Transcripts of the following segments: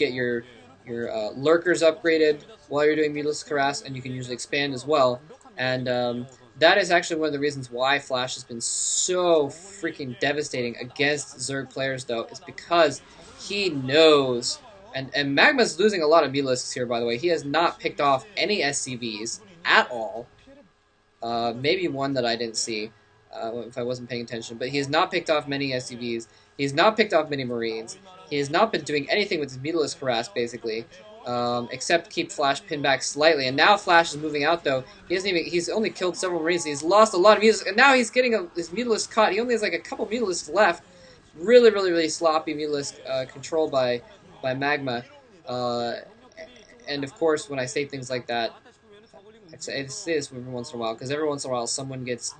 get your lurkers upgraded while you're doing Meatless Harass, and you can usually expand as well. And that is actually one of the reasons why Flash has been so freaking devastating against Zerg players, though, is because he knows. And maGma's losing a lot of Meatlisks here, by the way. He has not picked off any SCVs at all. Maybe one that I didn't see if I wasn't paying attention. But he has not picked off many SCVs. He has not picked off many Marines. He has not been doing anything with his Meatless Harass, basically, except keep Flash pinned back slightly. And now Flash is moving out, though. He's only killed several Marines. He's lost a lot of Meatless, and now he's getting his Meatless caught. He only has like a couple Meatless left. Really, really, really sloppy Meatless control by maGma. And of course, when I say things like that, I say this every once in a while, because every once in a while someone gets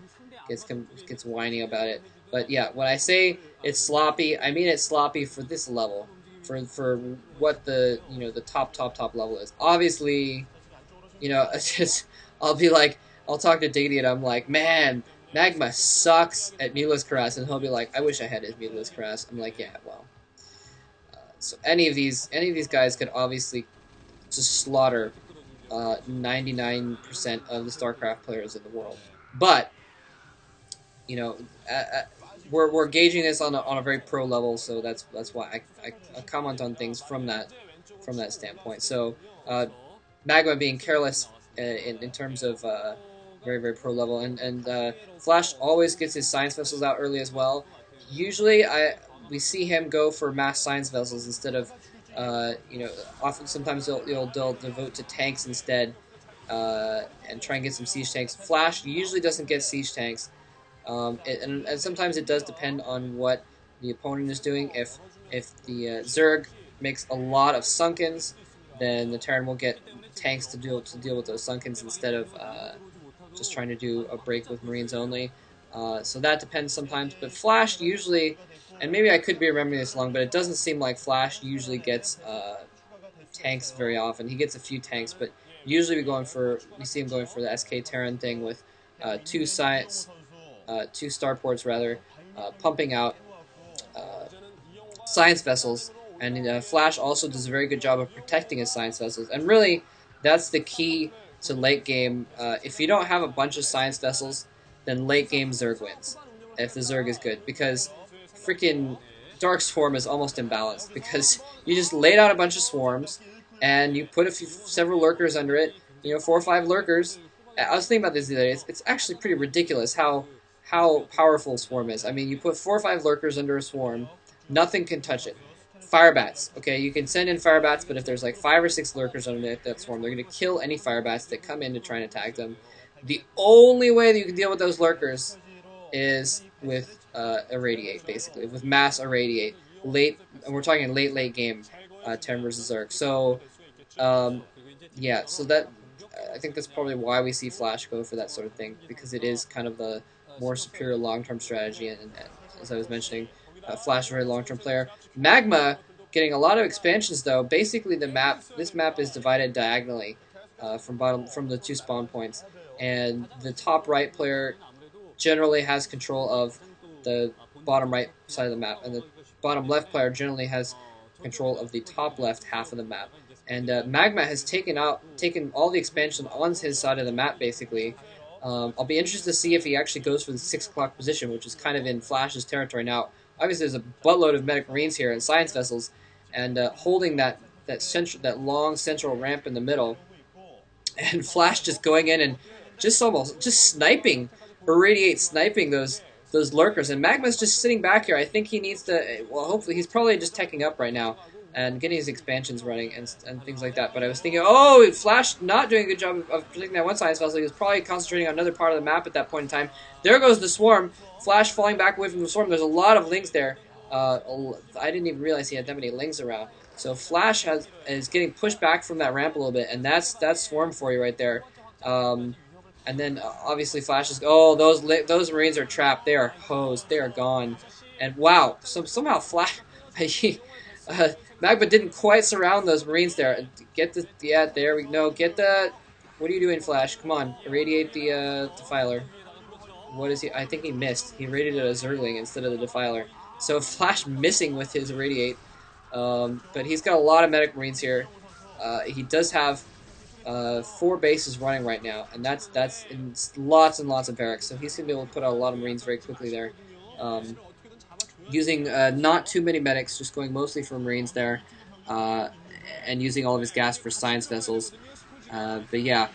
whiny about it. But yeah, when I say it's sloppy, I mean it's sloppy for this level, for what the the top level is. Obviously, it's just I'll talk to Diggity and I'm like, man, maGma sucks at Meatless Harass, and he'll be like, I wish I had his Meatless Harass. I'm like, yeah, well. So any of these guys could obviously just slaughter 99% of the StarCraft players in the world. But we're gauging this on a very pro level, so that's why I comment on things from that standpoint. So maGma being careless in terms of very, very pro level, and Flash always gets his science vessels out early as well. Usually we see him go for mass science vessels instead of often sometimes they'll devote to tanks instead, and try and get some siege tanks. Flash usually doesn't get siege tanks, and sometimes it does depend on what the opponent is doing. If the Zerg makes a lot of Sunkens, then the Terran will get tanks to deal with those Sunkens instead of just trying to do a break with Marines only. So that depends sometimes, but Flash usually, and maybe I could be remembering this wrong, but it doesn't seem like Flash usually gets tanks very often. He gets a few tanks, but usually we see him going for the SK Terran thing with two starports rather, pumping out science vessels, and Flash also does a very good job of protecting his science vessels. And really, that's the key to late game. If you don't have a bunch of science vessels, then late game Zerg wins, if the Zerg is good, because freaking Dark Swarm is almost imbalanced, because you just laid out a bunch of swarms, and you put several lurkers under it, 4 or 5 lurkers. I was thinking about this the other day. It's actually pretty ridiculous how powerful Swarm is. I mean, you put 4 or 5 lurkers under a swarm, nothing can touch it. Firebats, okay, you can send in Firebats, but if there's like 5 or 6 lurkers under that swarm, they're going to kill any Firebats that come in to try and attack them. The only way that you can deal with those lurkers is with irradiate, basically, with mass irradiate. And we're talking late game, Terran versus Zerg. So, yeah, so that I think that's probably why we see Flash go for that sort of thing, because it is kind of the more superior long-term strategy, and as I was mentioning, Flash is a very long-term player. maGma getting a lot of expansions, though. Basically, this map is divided diagonally from the 2 spawn points, and the top right player generally has control of the bottom right side of the map, and the bottom left player generally has control of the top left half of the map. And maGma has taken all the expansion on his side of the map, basically. I'll be interested to see if he actually goes for the 6 o'clock position, which is kind of in Flash's territory now. Obviously, there's a buttload of medic marines here and science vessels, and holding that long central ramp in the middle, and Flash just going in and just sniping, sniping those lurkers. And maGma's just sitting back here. I think he needs to. Well, hopefully, he's probably just teching up right now and getting his expansions running and things like that. But I was thinking, oh, Flash not doing a good job of protecting that one science vessel. He was probably concentrating on another part of the map at that point in time. There goes the swarm. Flash falling back away from the swarm. There's a lot of lings there. I didn't even realize he had that many lings around. So Flash is getting pushed back from that ramp a little bit, and that's swarm for you right there. And then obviously Flash is, oh, those Marines are trapped. They are hosed. They are gone. And wow, somehow Flash, maGma didn't quite surround those Marines there. There we go. What are you doing, Flash? Come on, irradiate the Defiler. What is he? I think he missed. He irradiated a Zergling instead of the Defiler. So Flash missing with his irradiate. But he's got a lot of medic marines here. He does have 4 bases running right now, and that's in lots and lots of barracks. So he's gonna be able to put out a lot of marines very quickly there, using not too many medics, just going mostly for marines there, uh, and using all of his gas for science vessels. But yeah,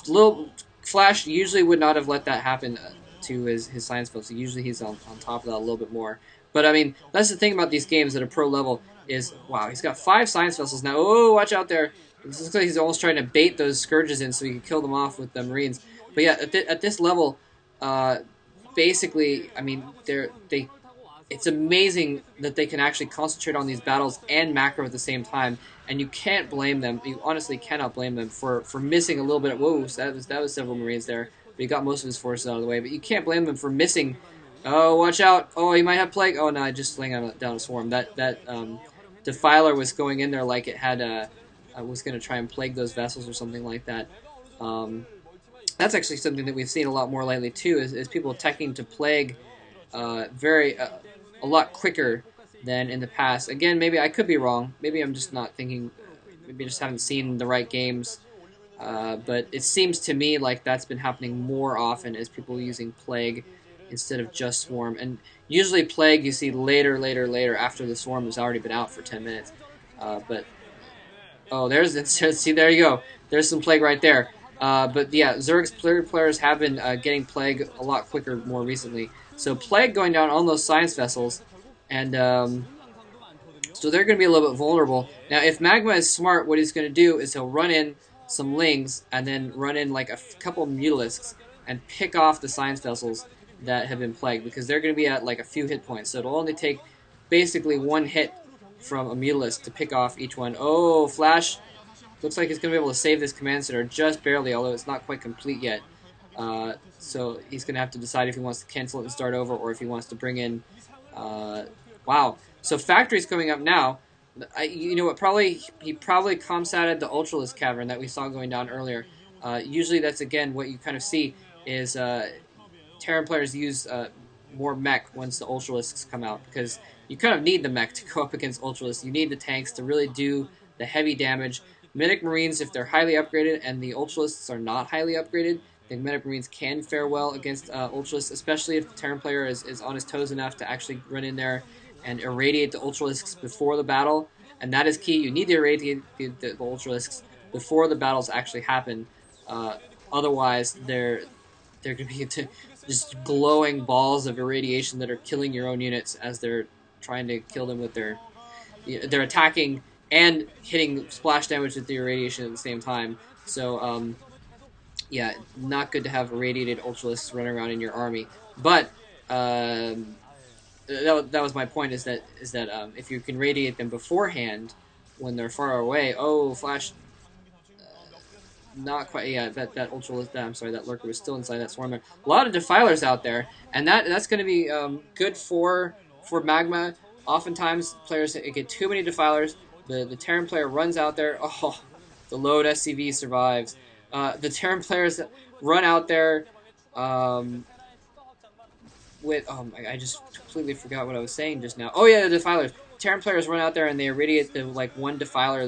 little Flash usually would not have let that happen to his science vessels. Usually he's on top of that a little bit more. But I mean, that's the thing about these games at a pro level is, wow, he's got 5 science vessels now. Oh, watch out there! It looks like he's almost trying to bait those scourges in so he can kill them off with the marines. But yeah, at this level, uh, basically, I mean, they it's amazing that they can actually concentrate on these battles and macro at the same time, and you can't blame them. You honestly cannot blame them for missing a little bit of, whoa, so that was several marines there, but he got most of his forces out of the way. But you can't blame them for missing. Oh, watch out! Oh, he might have plague. Oh no, I just sling down a swarm. That defiler was going in there like it had was going to try and plague those vessels or something like that. Um, that's actually something that we've seen a lot more lately too, is people attacking to plague very a lot quicker than in the past. Again, maybe I could be wrong. Maybe I'm just not thinking. Maybe I just haven't seen the right games. But it seems to me like that's been happening more often as people using plague instead of just swarm. And usually plague you see later after the swarm has already been out for 10 minutes. But oh, there's see, there you go. There's some plague right there. But yeah, Zerg's players have been getting plague a lot quicker more recently. So plague going down on those science vessels, and so they're going to be a little bit vulnerable. Now, if maGma is smart, what he's going to do is he'll run in some lings and then run in like a couple of mutalisks and pick off the science vessels that have been plagued, because they're going to be at like a few hit points. So it'll only take basically 1 hit from a mutalisk to pick off each one. Oh, Flash looks like he's going to be able to save this command center just barely, although it's not quite complete yet. So he's going to have to decide if he wants to cancel it and start over, or if he wants to bring in... wow. So factory's coming up now. You know what? He probably comsatted the Ultralisk Cavern that we saw going down earlier. Usually that's, again, what you kind of see is Terran players use more mech once the Ultralisks come out, because you kind of need the mech to go up against Ultralisks. You need the tanks to really do the heavy damage. Medic Marines, if they're highly upgraded and the Ultralisks are not highly upgraded, the Medic Marines can fare well against Ultralisks, especially if the Terran player is on his toes enough to actually run in there and irradiate the Ultralisks before the battle. And that is key. You need to irradiate the Ultralisks before the battles actually happen. Otherwise, they're going to be just glowing balls of irradiation that are killing your own units as they're trying to kill them with they're attacking and hitting splash damage with the irradiation at the same time. So, yeah, not good to have irradiated Ultralisks running around in your army. But that was my point, is that if you can radiate them beforehand when they're far away, oh, Flash, not quite. Yeah, that Ultralisk. I'm sorry, that lurker was still inside that swarm there. A lot of defilers out there, and that's going to be good for maGma. Oftentimes, players get too many defilers. The Terran player runs out there. Oh, the load SCV survives. The Terran players run out there with... oh my, I just completely forgot what I was saying just now. Oh yeah, the defilers. Terran players run out there and they irradiate the one defiler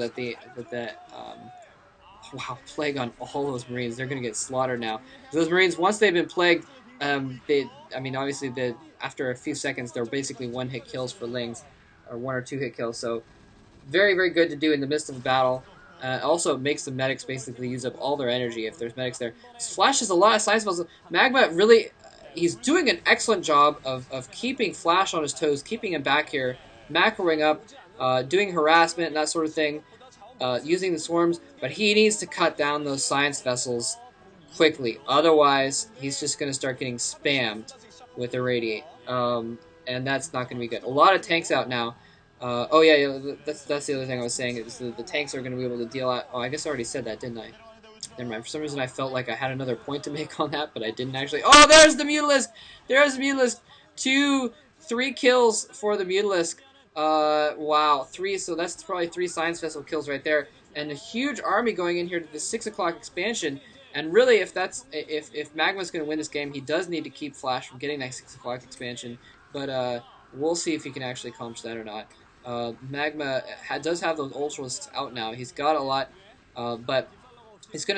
wow, plague on all those Marines. They're going to get slaughtered now. Those Marines, once they've been plagued, I mean, obviously, after a few seconds, they're basically 1-hit kills for Lings, or 1 or 2-hit kills. So, very, very good to do in the midst of a battle. Also, it makes the medics basically use up all their energy if there's medics there. Flash has a lot of science spells. maGma really, he's doing an excellent job of keeping Flash on his toes, keeping him back here, macroing up, doing harassment and that sort of thing. Using the swarms, but he needs to cut down those science vessels quickly. Otherwise, he's just going to start getting spammed with irradiate, and that's not going to be good. A lot of tanks out now. Oh yeah, that's the other thing I was saying. Is the tanks are going to be able to deal out. Oh, I guess I already said that, didn't I? Never mind. For some reason, I felt like I had another point to make on that, but I didn't actually. Oh, there's the Mutalisk! There's the Mutalisk! 3 kills for the Mutalisk. Wow, 3. So that's probably 3 science vessel kills right there, and a huge army going in here to the 6 o'clock expansion. And really, if maGma's going to win this game, he does need to keep Flash from getting that 6 o'clock expansion. But we'll see if he can actually accomplish that or not. maGma does have those ultras out now. He's got a lot, but it's going